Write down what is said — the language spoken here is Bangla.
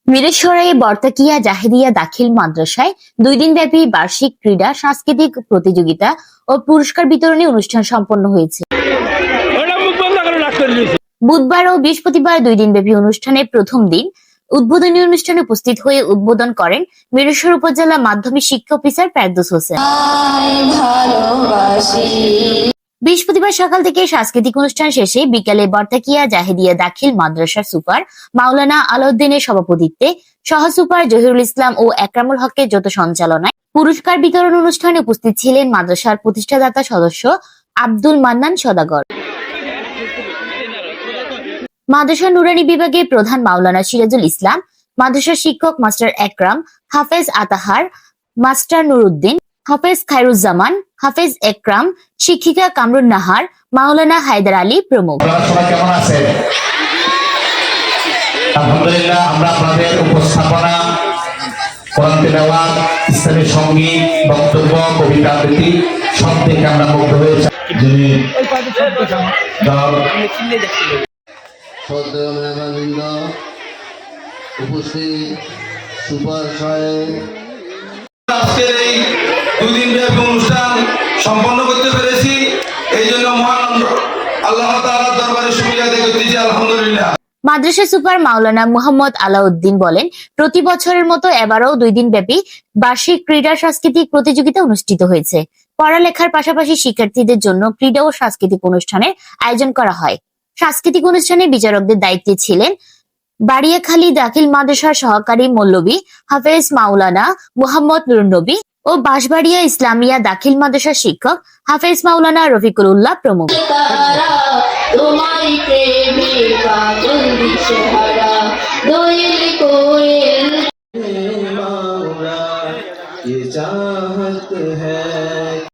মিরসরাই বর্তাকিয়া জাহেদিয়া দাখিল মাদ্রাসায় 2 দিনব্যাপী বার্ষিক ক্রীড়া সাংস্কৃতিক প্রতিযোগিতা ও পুরস্কার বিতরণী অনুষ্ঠান সম্পন্ন হয়েছে। বুধবার ও বৃহস্পতিবার 2 দিনব্যাপী অনুষ্ঠানের প্রথম দিন উদ্বোধনী অনুষ্ঠানে উপস্থিত হয়ে উদ্বোধন করেন মিরসর উপজেলা মাধ্যমিক শিক্ষা অফিসার ফেরদৌস হোসেন। বৃহস্পতিবার সকাল থেকে সাংস্কৃতিক অনুষ্ঠান শেষে বিকালে বর্তাকিয়া জাহেদিয়া দাখিল মাদ্রাসার সুপার মাওলানা আলাউদ্দিনের সভাপতিত্বে সহ সুপার জহিরুল ইসলাম ও একরামুল হকের যৌথ সঞ্চালনায় পুরস্কার বিতরণ অনুষ্ঠানে উপস্থিত ছিলেন মাদ্রাসার প্রতিষ্ঠাতা সদস্য আব্দুল মান্নান সওদাগর, মাদ্রাসা নুরানি বিভাগের প্রধান মাওলানা সিরাজুল ইসলাম, মাদ্রাসার শিক্ষক মাস্টার একরাম, হাফেজ আতাহার, মাস্টার নুরুদ্দিন, হাফেজ খায়রুজ্জামান, হাফেজ একরাম, শিক্ষিকা কামরুন নাহার, মাওলানা হায়দার আলী প্রমুখ। আলহামদুলিল্লাহ, আমরা আপনাদের উপস্থাপনা, কোরআন তেলাওয়াত, ইসলামী সঙ্গীত, বক্তব্য, কবিতা আবৃত্তি সব দেখে আমরা মুগ্ধ হয়েছি। যিনি উপস্থিত সুপার সাহেব, আজকের এই 2 দিন ব্যাপী অনুষ্ঠান সম্পন্ন করতে পেরেছি, এই জন্য মহান আল্লাহ তাআলার দরবারে শুকরিয়া আদায় করতেছি। আলহামদুলিল্লাহ। মাদ্রাসা সুপার মাওলানা মুহাম্মদ আলাউদ্দিন বলেন, প্রতি বছরের মতো এবারও 2 দিনব্যাপী বার্ষিক ক্রীড়া সাংস্কৃতিক প্রতিযোগিতা অনুষ্ঠিত হয়েছে। পড়ালেখার পাশাপাশি শিক্ষার্থীদের জন্য ক্রীড়া ও সাংস্কৃতিক অনুষ্ঠানের আয়োজন করা হয়। সাংস্কৃতিক অনুষ্ঠানে বিচারকদের দায়িত্বে ছিলেন বাড়িয়াখালী দাখিল মাদ্রাসার সহকারী মৌলভী হাফেজ মাওলানা মুহাম্মদ নুরুন্নবী ও বাঁশবাড়িয়া ইসলামিয়া দাখিল মাদ্রাসার শিক্ষক হাফেজ মাওলানা রফিকুল উল্লাহ প্রমুখ। ये चाहत है।